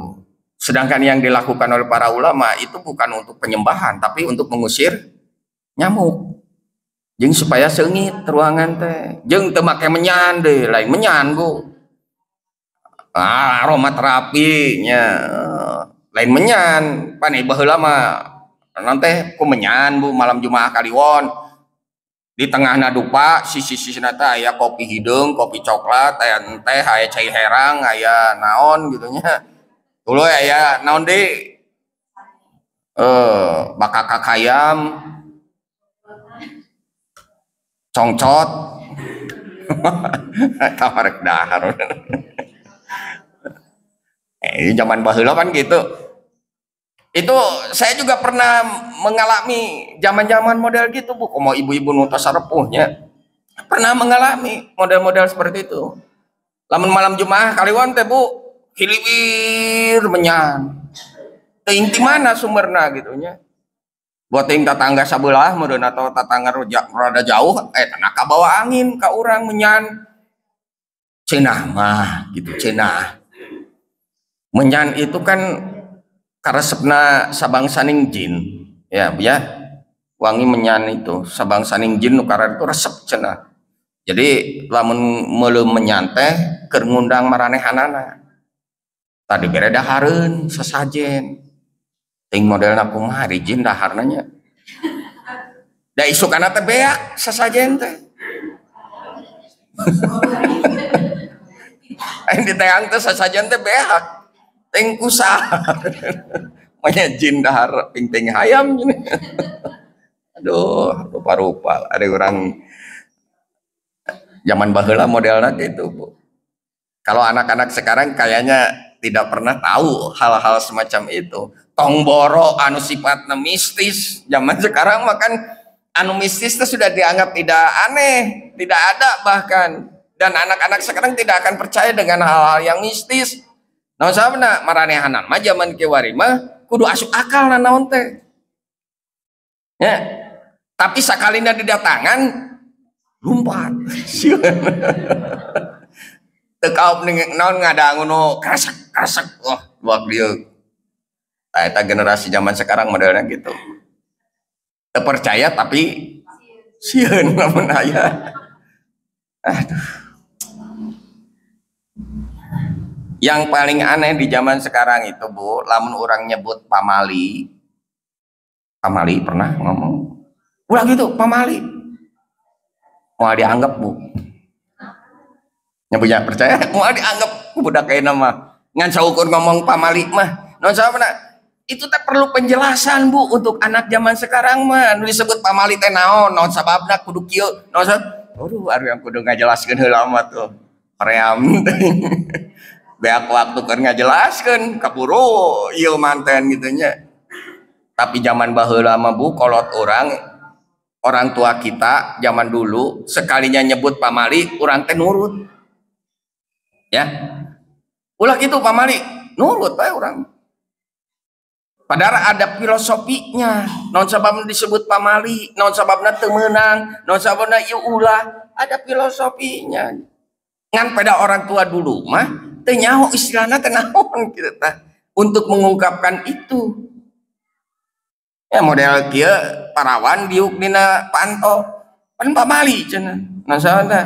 Sedangkan yang dilakukan oleh para ulama itu bukan untuk penyembahan, tapi untuk mengusir nyamuk. Jeung supaya seungit ruangan teh. Jeung teu make menyan deh, lain menyan Bu. Aromaterapi nya. Lain menyan, pan baheula mah nanti ku menyan Bu malam Jumaah Kaliwon. Di tengahna dupa sisi-sisina teh aya kopi hidung, kopi coklat, aya teh, aya cai herang, aya naon gitu nya. Tuluy aya naon deui? Bakakak ayam, congcot. Tamarek dahar. Zaman baheula kan gitu. Itu saya juga pernah mengalami zaman-zaman model gitu Bu. Mau ibu-ibu nu sarepuhnya pernah mengalami model-model seperti itu. Lamun malam Jumaah Kaliwon teh Bu, hiliwir menyan. Teuing di mana sumberna gitu nya. Buat teuing tetangga sabelah meureun atau tetangga rada jauh tanah ka bawa angin ka urang menyan. Cenah mah gitu cenah. Menyan itu kan karesepna sabangsaning jin ya wangi menyan itu sabangsaning jin nu karar itu resep cenah jadi lamun meuleuh menyan teh keur ngundang maranehanana tadi bere dahareun sasajen ting modelna kumaha di jin daharna nya da isukana teh beak sasajen teh aing diteang teh sasajen teh beak ting kusah manya jin dahar ping hayam gini. Aduh rupa-rupa ada orang zaman baheula modelnya gitu Bu. Kalau anak-anak sekarang kayaknya tidak pernah tahu hal-hal semacam itu. Tongboro anu sifatnya mistis zaman sekarang makan anu mistis itu sudah dianggap tidak aneh, tidak ada bahkan, dan anak-anak sekarang tidak akan percaya dengan hal-hal yang mistis. Nah sabana maranehanan mah zaman kiwari mah kudu asup akal na naon teh. Ya. Tapi sakalina didatangan lumpat. Teu kaop naon ngadangu nu kresek-kresek. Wah, buak dieu. Eta generasi zaman sekarang modelnya gitu. Teu percaya tapi sieun lamun aya. Aduh. Yang paling aneh di zaman sekarang itu Bu, lamun orang nyebut pamali pernah ngomong, ulah gitu pamali, mau dianggap Bu, nyebutnya percaya, mau dianggap budak kayak nama, ngan saukur ngomong pamali mah, non sabana, itu tak perlu penjelasan Bu untuk anak zaman sekarang mah, nu disebut pamali teh naon, non sababna kudu kieu, non sabab, aduh, yang kudu ngajelaskeun heula mah tuh, ream. Beak waktu kan ngajelaskeun kaburu ieu manten gitunya. Tapi zaman baheula mah Bu kolot orang tua kita zaman dulu sekalinya nyebut pamali urang teh nurut. Ya. Ulah gitu pamali nurut bae urang. Padahal ada filosofinya. Naon sababna disebut pamali, naon sababna teu meunang, naon sababna ieu ulah, ada filosofinya. Ngan pada orang tua dulu mah teu nyaho istilahna teh naon kitu tah untuk mengungkapkan itu. Ya model kieu parawan diuk dina panto pan pamali cenah. Nah saha tah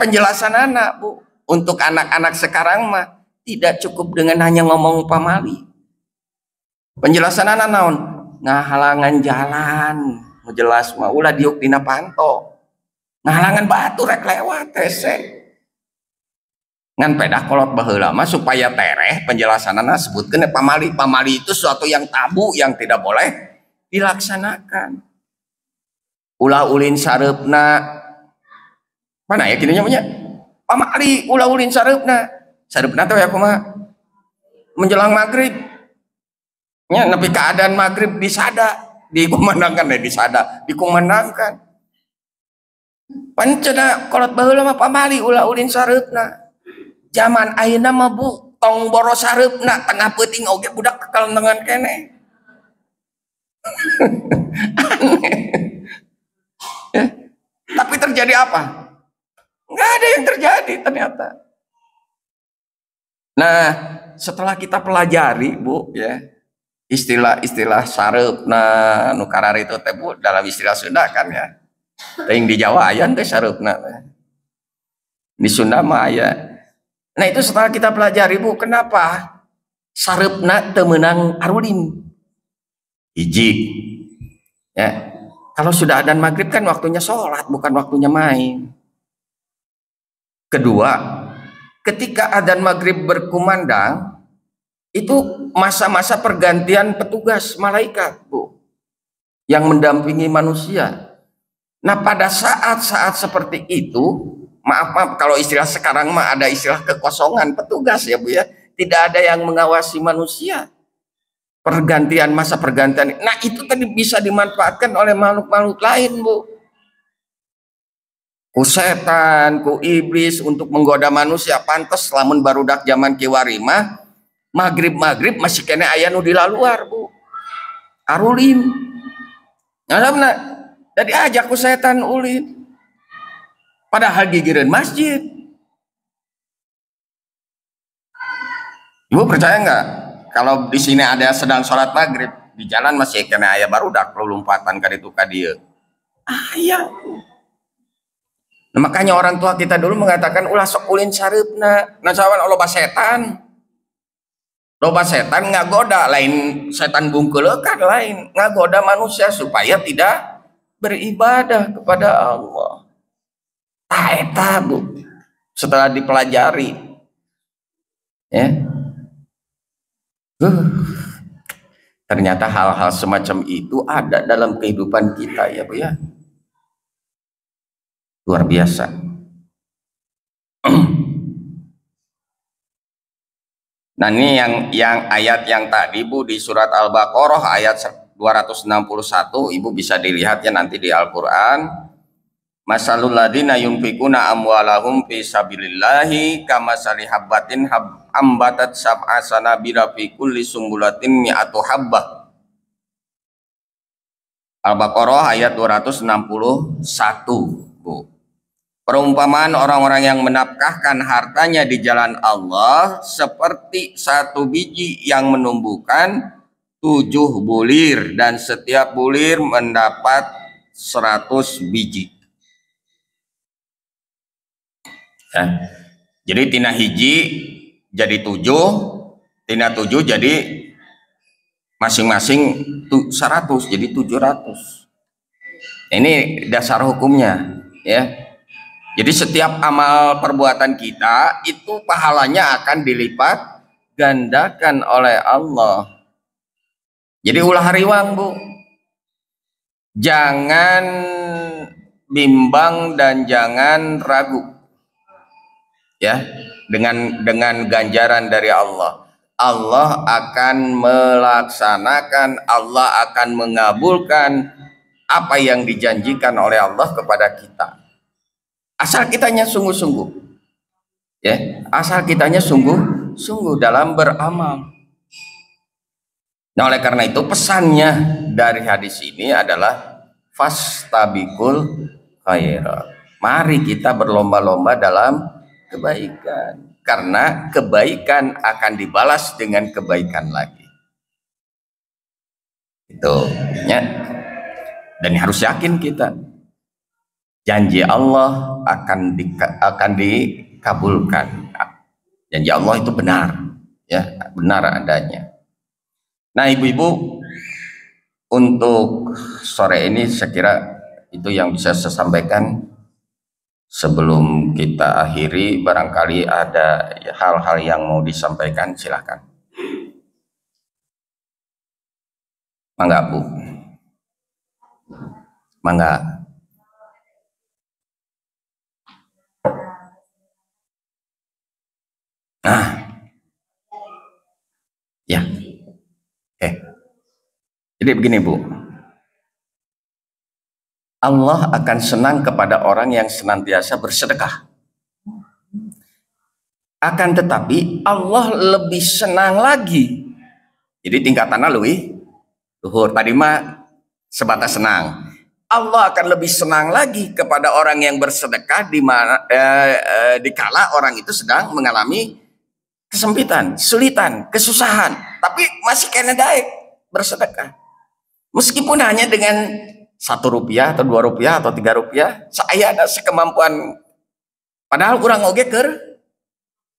penjelasanana Bu. Untuk anak-anak sekarang mah tidak cukup dengan hanya ngomong pamali. Penjelasanana naon? Ngahalangan jalan, jelas mah ulah diuk dina panto. Ngahalangan batu rek lewat teh. ngan pedah kolot baheula mah supaya tereh penjelasanana sebutkeun pamali itu suatu yang tabu yang tidak boleh dilaksanakan. Ulah ulin sareupna mana ya kitu nya pamali ulah ulin sareupna teh ya kumaha menjelang maghrib nya nepi keadaan maghrib disada dikumandangkan disada dikumandangkan pancena kolot baheula mah pamali ulah ulin sareupna. Zaman ayeuna mah Bu tong boros sareupna tengah peuting oge budak kekelentengan kene. Ya. Tapi terjadi apa? Nggak ada yang terjadi ternyata. Nah, setelah kita pelajari Bu ya, istilah-istilah sareupna nu karar itu teh Bu dalam istilah Sunda kan ya. Teuing di Jawa aya teh sareupna. Di Sunda mah aya. Nah itu setelah kita pelajari Bu, kenapa sareupna teu meunang arulin? Hiji, ya kalau sudah adzan maghrib kan waktunya sholat, bukan waktunya main. Kedua, ketika adzan maghrib berkumandang, itu masa-masa pergantian petugas malaikat Bu, yang mendampingi manusia. Nah pada saat-saat seperti itu, maaf kalau istilah sekarang mah ada istilah kekosongan petugas ya Bu ya, tidak ada yang mengawasi manusia, masa pergantian. Nah itu tadi bisa dimanfaatkan oleh makhluk-makhluk lain Bu, ku setan, ku iblis untuk menggoda manusia. Pantes lamun barudak zaman kiwari mah maghrib masih kena aya nu dilaluar Bu, arulin ngalamna jadi ajak ku setan ulin padahal gigireun masjid. Ibu percaya nggak kalau di sini ada sedang sholat maghrib di jalan masih kena aya barudak lompatan ka ditu ka dieu? Aya. Nah, makanya orang tua kita dulu mengatakan ulah sok ulin sareupna. Nah sawan loba setan. Loba setan ngagoda, lain setan bungkeulekan lain ngagoda manusia supaya tidak beribadah kepada Allah. Eta Bu, setelah dipelajari ya, ternyata hal-hal semacam itu ada dalam kehidupan kita ya Bu ya, luar biasa. Nah ini yang ayat yang tadi Bu di surat Al-Baqarah ayat 261 Ibu bisa dilihat ya nanti di Al-Quran. Masalul ladina yunfikuna amwalahum fi sabilillahi kamasali habbatin ambatat sab'a sanabila fi kulli sumbulatin mi'atu habbah. Al-Baqarah ayat 261 Bu. Perumpamaan orang-orang yang menafkahkan hartanya di jalan Allah seperti satu biji yang menumbuhkan 7 bulir dan setiap bulir mendapat 100 biji. Ya. Jadi tina hiji jadi 7, tina 7 jadi masing-masing 100 jadi 700. Ini dasar hukumnya ya. Jadi setiap amal perbuatan kita itu pahalanya akan dilipat gandakan oleh Allah. Jadi ulah hariwang Bu, jangan bimbang dan jangan ragu ya dengan ganjaran dari Allah. Allah akan melaksanakan, Allah akan mengabulkan apa yang dijanjikan oleh Allah kepada kita. Asal kitanya sungguh-sungguh ya, asal kitanya sungguh-sungguh dalam beramal. Nah oleh karena itu pesannya dari hadis ini adalah fastabiqul khairat, mari kita berlomba-lomba dalam kebaikan, karena kebaikan akan dibalas dengan kebaikan lagi. Itu ya. Dan harus yakin kita janji Allah akan dikabulkan. Janji Allah itu benar ya, benar adanya. Nah ibu-ibu, untuk sore ini saya kira itu yang bisa saya sampaikan. Sebelum kita akhiri, barangkali ada hal-hal yang mau disampaikan, silahkan. Mangga Bu. Mangga. Nah, ya. Jadi begini Bu. Allah akan senang kepada orang yang senantiasa bersedekah. Akan tetapi Allah lebih senang lagi. Jadi tingkatannya lebih luhur. Tadi mah sebatas senang. Allah akan lebih senang lagi kepada orang yang bersedekah di mana dikala orang itu sedang mengalami kesempitan, kesulitan, kesusahan, tapi masih kena daek bersedekah. Meskipun hanya dengan Rp1 atau Rp2 atau Rp3, saya ada sekemampuan. Padahal kurang oge keur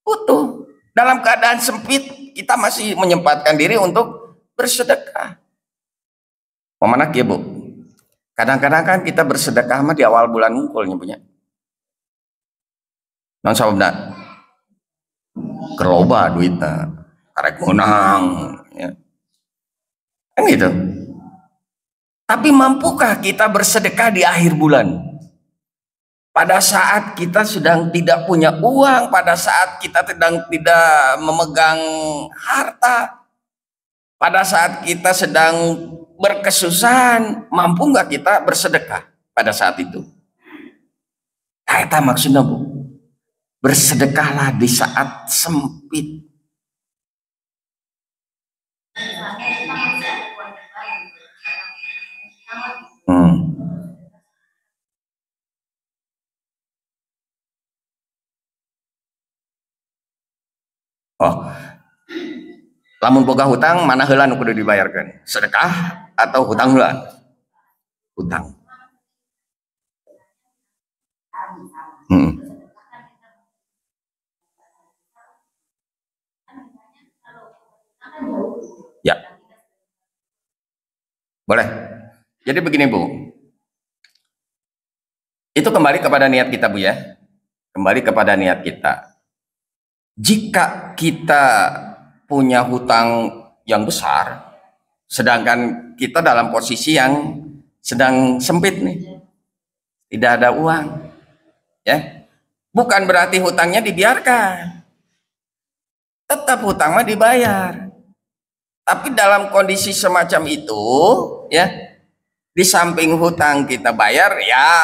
butuh. Dalam keadaan sempit kita masih menyempatkan diri untuk bersedekah. Pemanak ya Bu. Kadang-kadang kan kita bersedekah mah di awal bulan mungkulnya punya. Non sabda. Keloba duitnya. Karek menang ya. Kan gitu. Tapi mampukah kita bersedekah di akhir bulan? Pada saat kita sedang tidak punya uang, pada saat kita sedang tidak memegang harta, pada saat kita sedang berkesusahan, mampu nggak kita bersedekah pada saat itu? Kata maksudnya Bu, bersedekahlah di saat sempit. Oh, lamun boga hutang mana heula nu kudu dibayarkan? Sedekah atau hutang heula? Hutang. Ya. Boleh. Jadi begini Bu. Itu kembali kepada niat kita Bu ya. Kembali kepada niat kita. Jika kita punya hutang yang besar, sedangkan kita dalam posisi yang sedang sempit nih, tidak ada uang, ya, bukan berarti hutangnya dibiarkan, tetap hutang mah dibayar. Tapi dalam kondisi semacam itu, ya, di samping hutang kita bayar, ya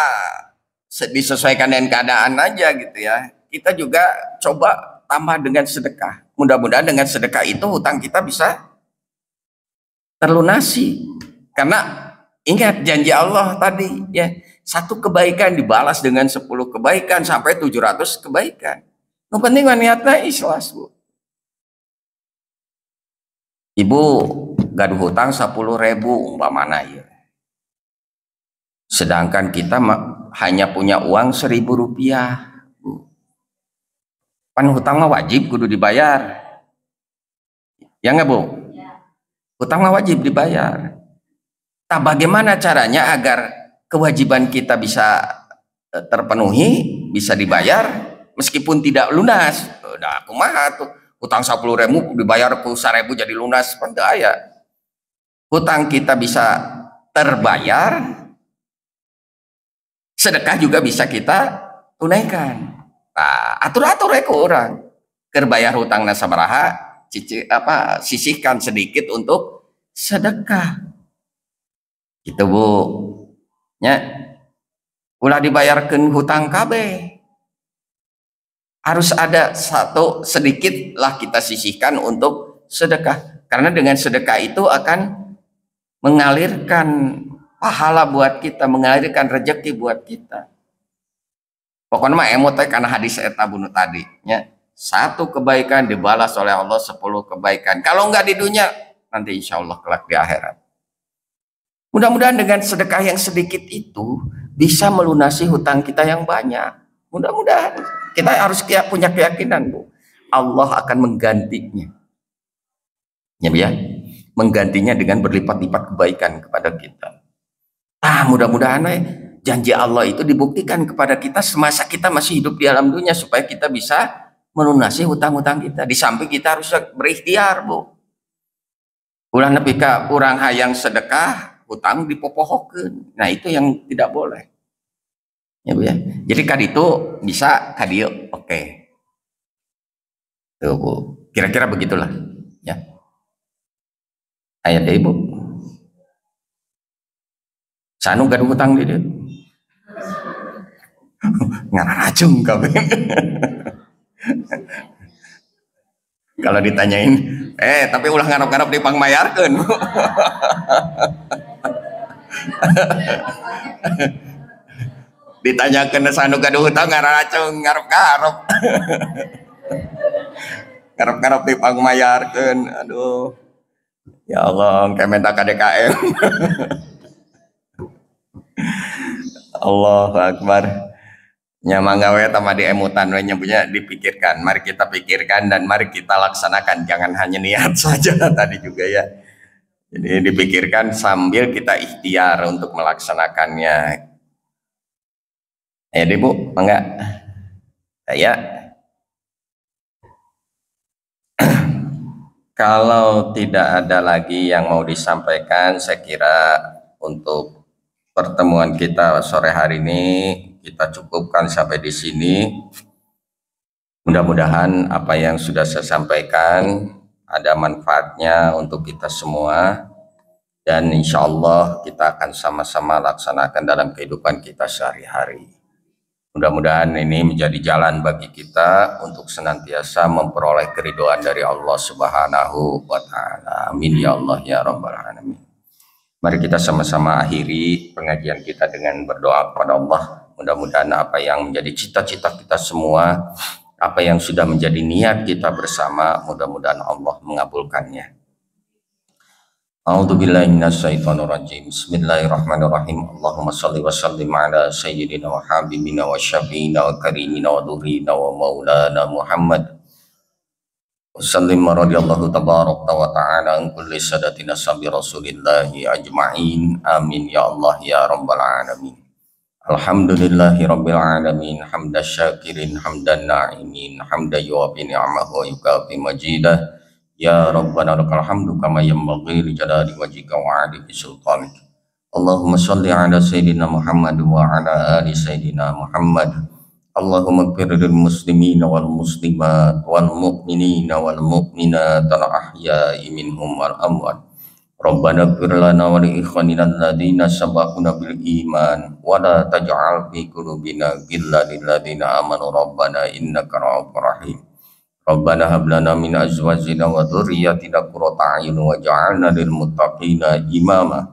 disesuaikan dengan keadaan aja gitu ya. Kita juga coba tambah dengan sedekah. Mudah-mudahan dengan sedekah itu hutang kita bisa terlunasi. Karena ingat janji Allah tadi ya, 1 kebaikan dibalas dengan 10 kebaikan sampai 700 kebaikan. Yang penting niatnya ikhlas Bu. Ibu gaduh hutang 10.000 umpamana ya. Sedangkan kita hanya punya uang Rp1.000. Pan hutang mah wajib kudu dibayar. Ya nggak Bu? Hutang mah wajib dibayar. Nah, bagaimana caranya agar kewajiban kita bisa terpenuhi, bisa dibayar meskipun tidak lunas? Udah kumaha tuh? Hutang 10.000 dibayar ku 1.000 jadi lunas, kan daya. Hutang kita bisa terbayar, sedekah juga bisa kita tunaikan. Nah, atur-atur ke orang kerbayar hutang nasabaraha, sisihkan sedikit untuk sedekah. Gitu Bu. Ya. Ulah dibayarkan hutang KB. Harus ada sedikit lah kita sisihkan untuk sedekah. Karena dengan sedekah itu akan mengalirkan pahala buat kita, mengalirkan rezeki buat kita. Pokoknya mah emot karena hadis eta bunuh tadi ya. 1 kebaikan dibalas oleh Allah 10 kebaikan. Kalau enggak di dunia, nanti insya Allah kelak di akhirat. Mudah-mudahan dengan sedekah yang sedikit itu bisa melunasi hutang kita yang banyak. Mudah-mudahan kita harus punya keyakinan Bu, Allah akan menggantinya. Ya, menggantinya dengan berlipat-lipat kebaikan kepada kita. Mudah-mudahan Janji Allah itu dibuktikan kepada kita semasa kita masih hidup di alam dunia supaya kita bisa melunasi hutang-hutang kita. Di samping kita harus berikhtiar, Bu. Ulah nepi ka urang hayang sedekah, hutang dipopohokeun. Nah, itu yang tidak boleh. Ya, Bu ya. Jadi kaditu bisa kadieu, oke. Tuh, Bu. Kira-kira begitulah, ya. Aya deui, Bu. Sanu gaduh hutang di dieu. Ngaracung kabeh. Kalau ditanyain, tapi ulah ngarap-ngarap dipangmayarkeun. Ditanyakeun sanu gaduh hutang ngaracung, ngarep-ngarep. Ngarep-ngarep dipangmayarkeun. Aduh. Ya Allah, kementak KDKM. Allahu Akbar. Nyamang gawe tama di emutan we punya dipikirkan. Mari kita pikirkan dan mari kita laksanakan. Jangan hanya niat saja tadi juga ya. Jadi dipikirkan sambil kita ikhtiar untuk melaksanakannya. Ya, Bu, enggak? Ya. Kalau tidak ada lagi yang mau disampaikan, saya kira untuk pertemuan kita sore hari ini kita cukupkan sampai di sini. Mudah-mudahan apa yang sudah saya sampaikan ada manfaatnya untuk kita semua, dan insya Allah kita akan sama-sama laksanakan dalam kehidupan kita sehari-hari. Mudah-mudahan ini menjadi jalan bagi kita untuk senantiasa memperoleh keridhaan dari Allah Subhanahu wa Ta'ala. Amin ya Allah ya Rabbal Alamin. Mari kita sama-sama akhiri pengajian kita dengan berdoa kepada Allah. Mudah-mudahan apa yang menjadi cita-cita kita semua, apa yang sudah menjadi niat kita bersama, mudah-mudahan Allah mengabulkannya. A'udzubillahi minasyaitonirrajim. Bismillahirrahmanirrahim. Allahumma shalli wa sallim ala sayyidina wa habibina wa syafiina wa karimina wa dhurrina wa maulana Muhammad. Sallim radhiyallahu tabaraka wa ta'ala an kulli sadatina sabi rasulillahi ajma'in. Amin ya Allah ya rabbal alamin. Alhamdulillahi rabbil alamin. Hamdan syakirin hamdan na'imin. Hamdan yuwafi ni'amahu wa yukafi majidah. Ya Rabbana lakal hamdu kama yanbaghi li jalali wajhika wa 'ali sultanik. Allahumma shalli ala sayyidina Muhammad wa ala ali sayyidina Muhammad. Allahumma ighfir lil muslimina wal muslimat wal mu'minina wal mu'minat al ahya'i minhum wal amwat. Rabbana ighfir lana wa li ikhwanina alladziina sabaquna bil iman wa la taj'al fi qulubina ghillan lil ladziina amanu rabbana innaka ra'ufur rahim. Rabbana hab lana min azwajina wa dhurriyyatina qurrata a'yun waj'alna lil muttaqina imama.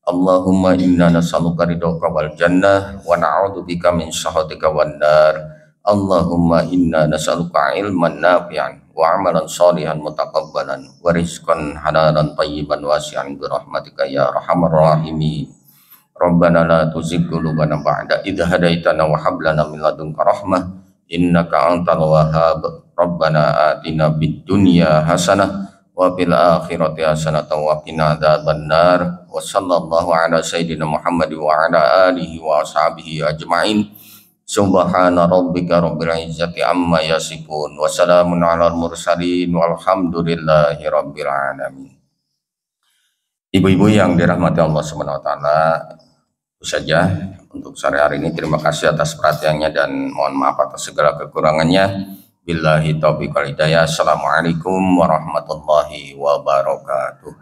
Allahumma inna nas'aluka ridhaka wal jannah wa na'udzubika min sakhatika wan nar. Allahumma inna nas'aluka ilman nafi'an wa amalan shalihan mutaqabbalan wa rizqan halalan thayyiban wasi'an bi rahmatika ya arhamar rahimin. Rabbana la tuzigh qulubana ba'da idh hadaitana wa hab lana min ladunka rahmah innaka antal wahhab. Rabbana atina fid dunya hasanah wa fil akhirati hasanatan wa qina adzabannar. Wa sallallahu ala sayyidina Muhammad wa ala alihi wa ashabihi ajma'in. Subhana rabbika rabbil izzati amma yasifun wa salamun alal mursalin walhamdulillahi rabbil alamin. Ibu-ibu yang dirahmati Allah Subhanahu wa taala, itu saja untuk sore hari ini. Terima kasih atas perhatiannya dan mohon maaf atas segala kekurangannya. Billahi taufiq wal hidayah. Assalamualaikum warahmatullahi wabarakatuh.